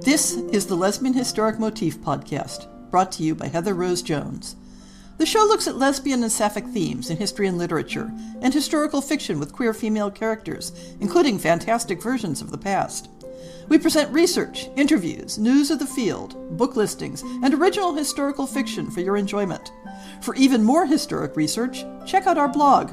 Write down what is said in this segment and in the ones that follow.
This is the Lesbian Historic Motif Podcast, brought to you by Heather Rose Jones. The show looks at lesbian and sapphic themes in history and literature, and historical fiction with queer female characters, including fantastic versions of the past. We present research, interviews, news of the field, book listings, and original historical fiction for your enjoyment. For even more historic research, check out our blog.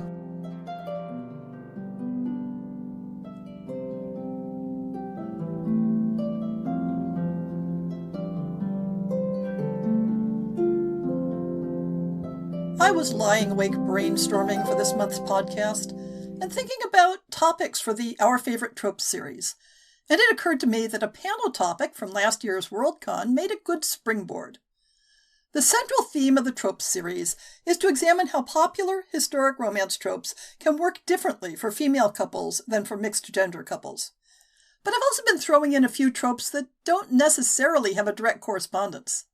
I was lying awake brainstorming for this month's podcast and thinking about topics for the Our Favorite Tropes series, and it occurred to me that a panel topic from last year's Worldcon made a good springboard. The central theme of the Tropes series is to examine how popular historic romance tropes can work differently for female couples than for mixed-gender couples. But I've also been throwing in a few tropes that don't necessarily have a direct correspondence.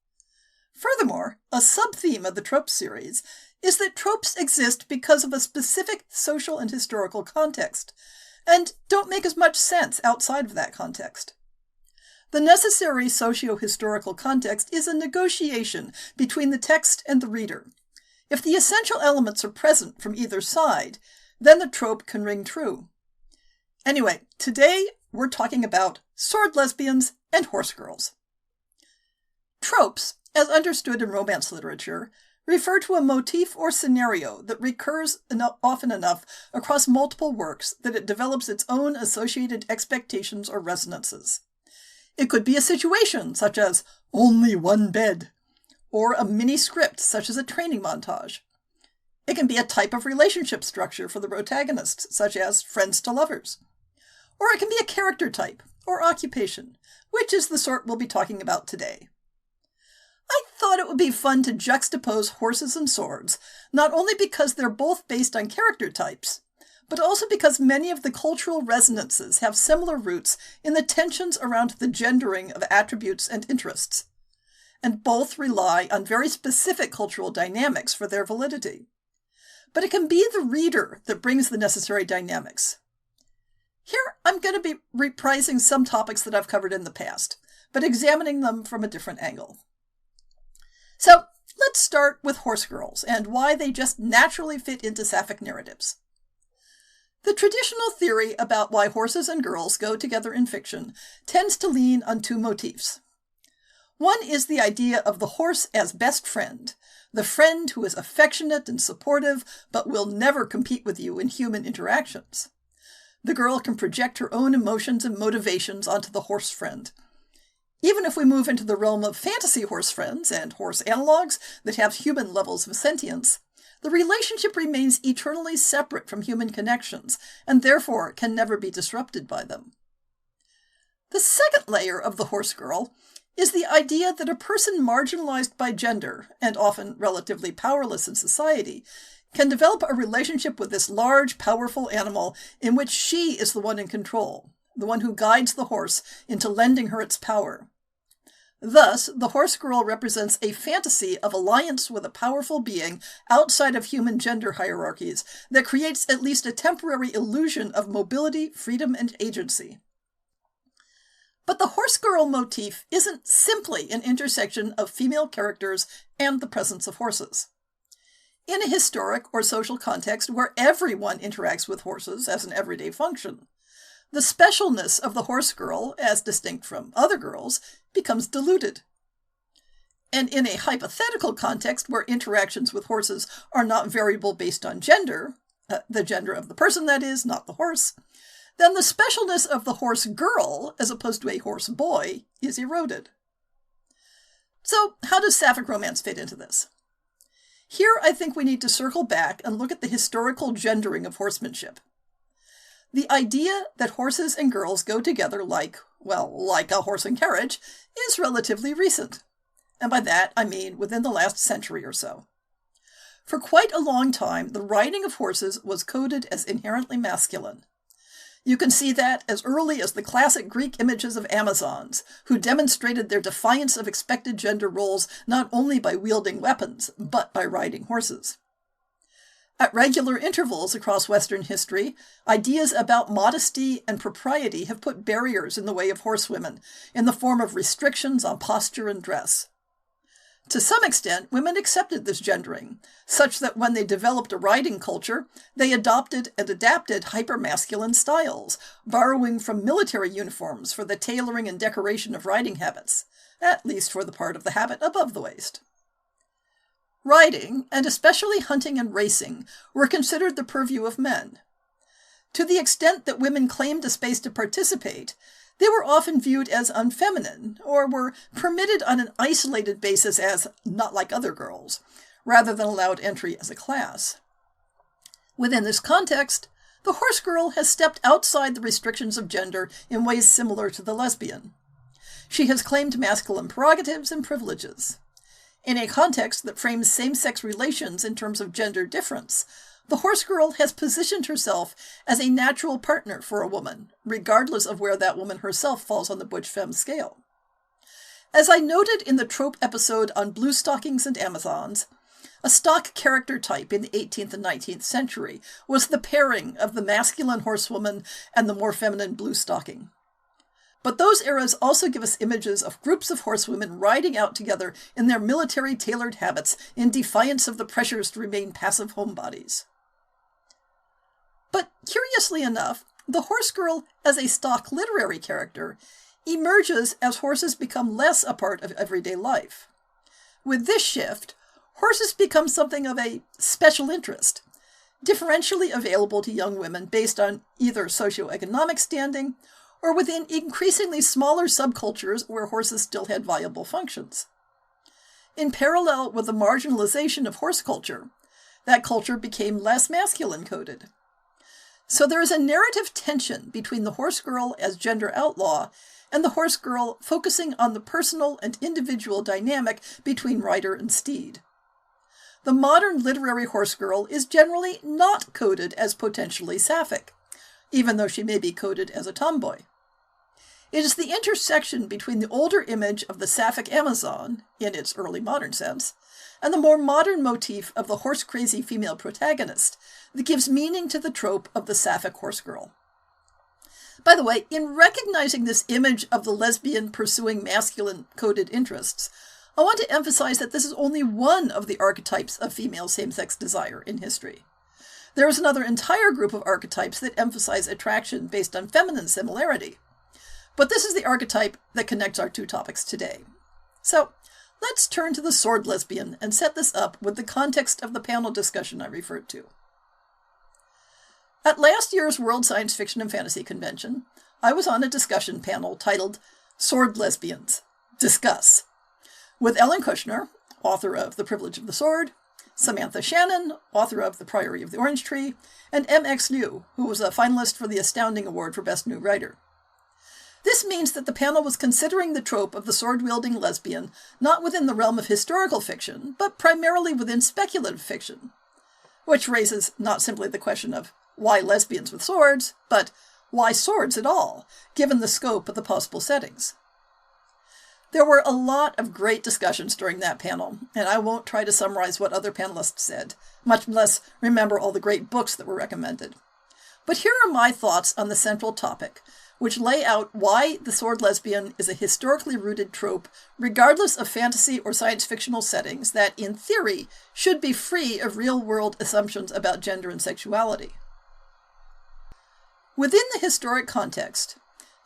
Furthermore, a sub-theme of the Tropes series is that tropes exist because of a specific social and historical context, and don't make as much sense outside of that context. The necessary socio-historical context is a negotiation between the text and the reader. If the essential elements are present from either side, then the trope can ring true. Anyway, today we're talking about sword-lesbians and horse girls. Tropes, as understood in romance literature, refer to a motif or scenario that recurs often enough across multiple works that it develops its own associated expectations or resonances. It could be a situation, such as only one bed, or a mini-script, such as a training montage. It can be a type of relationship structure for the protagonist, such as friends to lovers. Or it can be a character type, or occupation, which is the sort we'll be talking about today. I thought it would be fun to juxtapose horses and swords, not only because they're both based on character types, but also because many of the cultural resonances have similar roots in the tensions around the gendering of attributes and interests, and both rely on very specific cultural dynamics for their validity. But it can be the reader that brings the necessary dynamics. Here, I'm going to be reprising some topics that I've covered in the past, but examining them from a different angle. So, let's start with horse girls and why they just naturally fit into sapphic narratives. The traditional theory about why horses and girls go together in fiction tends to lean on two motifs. One is the idea of the horse as best friend, the friend who is affectionate and supportive but will never compete with you in human interactions. The girl can project her own emotions and motivations onto the horse friend. Even if we move into the realm of fantasy horse friends and horse analogs that have human levels of sentience, the relationship remains eternally separate from human connections, and therefore can never be disrupted by them. The second layer of the horse girl is the idea that a person marginalized by gender, and often relatively powerless in society, can develop a relationship with this large, powerful animal in which she is the one in control, the one who guides the horse into lending her its power. Thus, the horse girl represents a fantasy of alliance with a powerful being outside of human gender hierarchies that creates at least a temporary illusion of mobility, freedom, and agency. But the horse girl motif isn't simply an intersection of female characters and the presence of horses. In a historic or social context where everyone interacts with horses as an everyday function, the specialness of the horse girl, as distinct from other girls, becomes diluted. And in a hypothetical context where interactions with horses are not variable based on gender, the gender of the person that is, not the horse, then the specialness of the horse girl, as opposed to a horse boy, is eroded. So, how does sapphic romance fit into this? Here I think we need to circle back and look at the historical gendering of horsemanship. The idea that horses and girls go together like a horse and carriage, is relatively recent. And by that, I mean within the last century or so. For quite a long time, the riding of horses was coded as inherently masculine. You can see that as early as the classic Greek images of Amazons, who demonstrated their defiance of expected gender roles not only by wielding weapons, but by riding horses. At regular intervals across Western history, ideas about modesty and propriety have put barriers in the way of horsewomen in the form of restrictions on posture and dress. To some extent, women accepted this gendering, such that when they developed a riding culture, they adopted and adapted hypermasculine styles, borrowing from military uniforms for the tailoring and decoration of riding habits, at least for the part of the habit above the waist. Riding, and especially hunting and racing, were considered the purview of men. To the extent that women claimed a space to participate, they were often viewed as unfeminine, or were permitted on an isolated basis as not like other girls, rather than allowed entry as a class. Within this context, the horse girl has stepped outside the restrictions of gender in ways similar to the lesbian. She has claimed masculine prerogatives and privileges. In a context that frames same-sex relations in terms of gender difference, the horse girl has positioned herself as a natural partner for a woman, regardless of where that woman herself falls on the butch-femme scale. As I noted in the trope episode on blue stockings and Amazons, a stock character type in the 18th and 19th century was the pairing of the masculine horsewoman and the more feminine blue stocking. But those eras also give us images of groups of horsewomen riding out together in their military-tailored habits in defiance of the pressures to remain passive homebodies. But curiously enough, the horse girl as a stock literary character emerges as horses become less a part of everyday life. With this shift, horses become something of a special interest, differentially available to young women based on either socioeconomic standing or within increasingly smaller subcultures where horses still had viable functions. In parallel with the marginalization of horse culture, that culture became less masculine-coded. So there is a narrative tension between the horse girl as gender outlaw and the horse girl focusing on the personal and individual dynamic between rider and steed. The modern literary horse girl is generally not coded as potentially sapphic, even though she may be coded as a tomboy. It is the intersection between the older image of the sapphic Amazon, in its early modern sense, and the more modern motif of the horse-crazy female protagonist that gives meaning to the trope of the sapphic horse girl. By the way, in recognizing this image of the lesbian pursuing masculine-coded interests, I want to emphasize that this is only one of the archetypes of female same-sex desire in history. There is another entire group of archetypes that emphasize attraction based on feminine similarity. But this is the archetype that connects our two topics today. So, let's turn to the sword lesbian and set this up with the context of the panel discussion I referred to. At last year's World Science Fiction and Fantasy Convention, I was on a discussion panel titled Sword-Lesbians, Discuss, with Ellen Kushner, author of The Privilege of the Sword, Samantha Shannon, author of The Priory of the Orange Tree, and M.X. Liu, who was a finalist for the Astounding Award for Best New Writer. This means that the panel was considering the trope of the sword-wielding lesbian not within the realm of historical fiction, but primarily within speculative fiction, which raises not simply the question of why lesbians with swords, but why swords at all, given the scope of the possible settings. There were a lot of great discussions during that panel, and I won't try to summarize what other panelists said, much less remember all the great books that were recommended. But here are my thoughts on the central topic, which lay out why the sword lesbian is a historically rooted trope, regardless of fantasy or science fictional settings that, in theory, should be free of real-world assumptions about gender and sexuality. Within the historic context,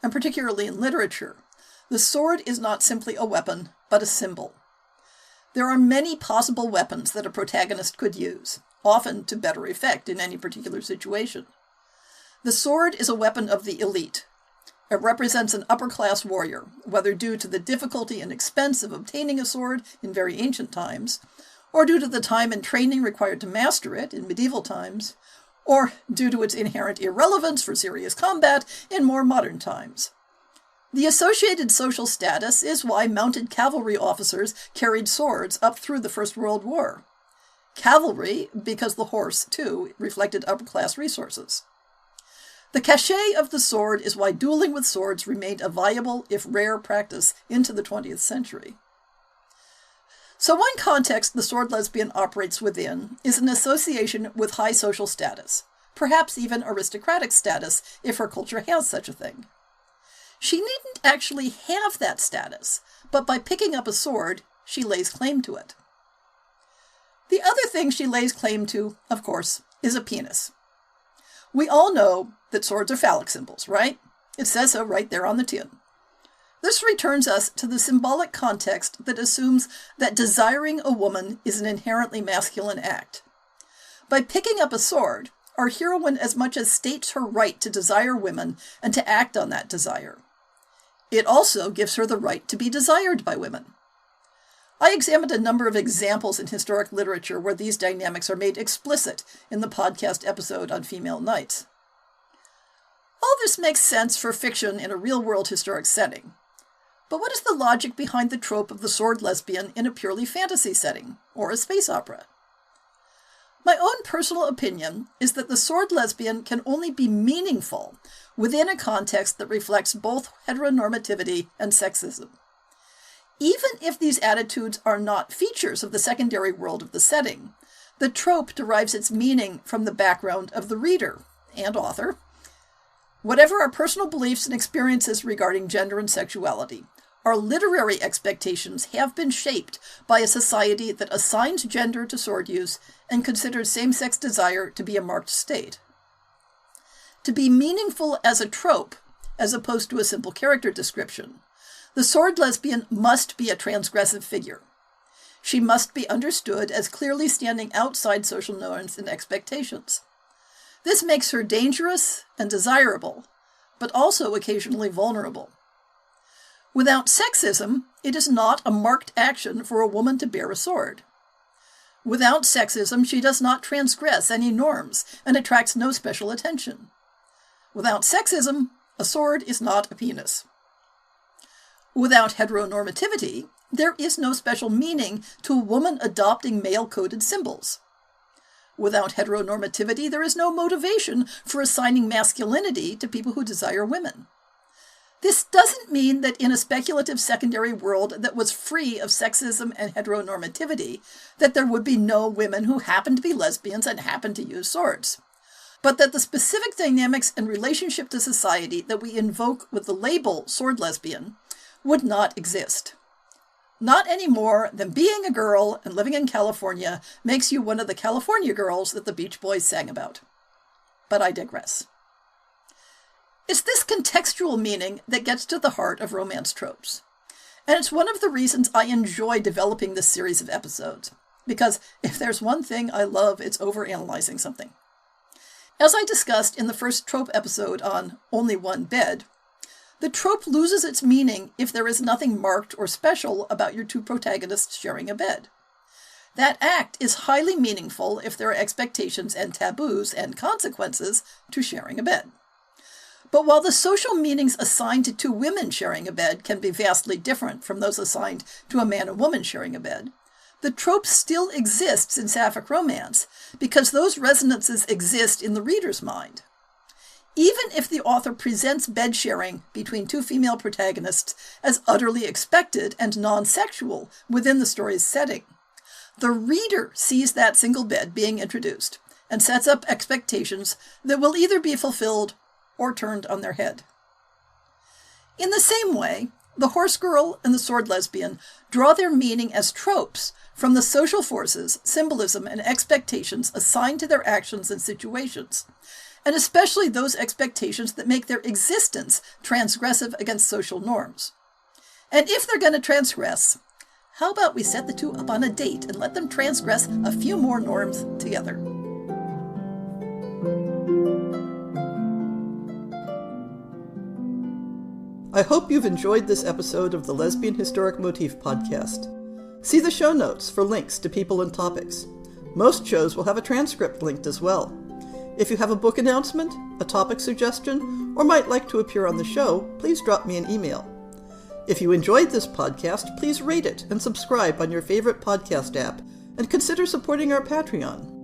and particularly in literature, the sword is not simply a weapon, but a symbol. There are many possible weapons that a protagonist could use, often to better effect in any particular situation. The sword is a weapon of the elite. It represents an upper-class warrior, whether due to the difficulty and expense of obtaining a sword in very ancient times, or due to the time and training required to master it in medieval times, or due to its inherent irrelevance for serious combat in more modern times. The associated social status is why mounted cavalry officers carried swords up through the First World War. Cavalry, because the horse, too, reflected upper-class resources. The cachet of the sword is why dueling with swords remained a viable, if rare, practice into the 20th century. So one context the sword lesbian operates within is an association with high social status, perhaps even aristocratic status if her culture has such a thing. She needn't actually have that status, but by picking up a sword, she lays claim to it. The other thing she lays claim to, of course, is a penis. We all know that swords are phallic symbols, right? It says so right there on the tin. This returns us to the symbolic context that assumes that desiring a woman is an inherently masculine act. By picking up a sword, our heroine as much as states her right to desire women and to act on that desire. It also gives her the right to be desired by women. I examined a number of examples in historic literature where these dynamics are made explicit in the podcast episode on female knights. All this makes sense for fiction in a real-world historic setting. But what is the logic behind the trope of the sword lesbian in a purely fantasy setting, or a space opera? My own personal opinion is that the sword lesbian can only be meaningful within a context that reflects both heteronormativity and sexism. Even if these attitudes are not features of the secondary world of the setting, the trope derives its meaning from the background of the reader and author. Whatever our personal beliefs and experiences regarding gender and sexuality, our literary expectations have been shaped by a society that assigns gender to sword use and considers same-sex desire to be a marked state. To be meaningful as a trope, as opposed to a simple character description, the sword lesbian must be a transgressive figure. She must be understood as clearly standing outside social norms and expectations. This makes her dangerous and desirable, but also occasionally vulnerable. Without sexism, it is not a marked action for a woman to bear a sword. Without sexism, she does not transgress any norms and attracts no special attention. Without sexism, a sword is not a penis. Without heteronormativity, there is no special meaning to a woman adopting male-coded symbols. Without heteronormativity, there is no motivation for assigning masculinity to people who desire women. This doesn't mean that in a speculative secondary world that was free of sexism and heteronormativity, that there would be no women who happen to be lesbians and happen to use swords, but that the specific dynamics and relationship to society that we invoke with the label sword lesbian would not exist. Not any more than being a girl and living in California makes you one of the California girls that the Beach Boys sang about. But I digress. It's this contextual meaning that gets to the heart of romance tropes. And it's one of the reasons I enjoy developing this series of episodes. Because if there's one thing I love, it's overanalyzing something. As I discussed in the first trope episode on Only One Bed, the trope loses its meaning if there is nothing marked or special about your two protagonists sharing a bed. That act is highly meaningful if there are expectations and taboos and consequences to sharing a bed. But while the social meanings assigned to two women sharing a bed can be vastly different from those assigned to a man and woman sharing a bed, the trope still exists in sapphic romance because those resonances exist in the reader's mind. Even if the author presents bed sharing between two female protagonists as utterly expected and non-sexual within the story's setting, the reader sees that single bed being introduced and sets up expectations that will either be fulfilled or turned on their head. In the same way, the horse girl and the sword lesbian draw their meaning as tropes from the social forces, symbolism, and expectations assigned to their actions and situations, and especially those expectations that make their existence transgressive against social norms. And if they're going to transgress, how about we set the two up on a date and let them transgress a few more norms together? I hope you've enjoyed this episode of the Lesbian Historic Motif Podcast. See the show notes for links to people and topics. Most shows will have a transcript linked as well. If you have a book announcement, a topic suggestion, or might like to appear on the show, please drop me an email. If you enjoyed this podcast, please rate it and subscribe on your favorite podcast app, and consider supporting our Patreon.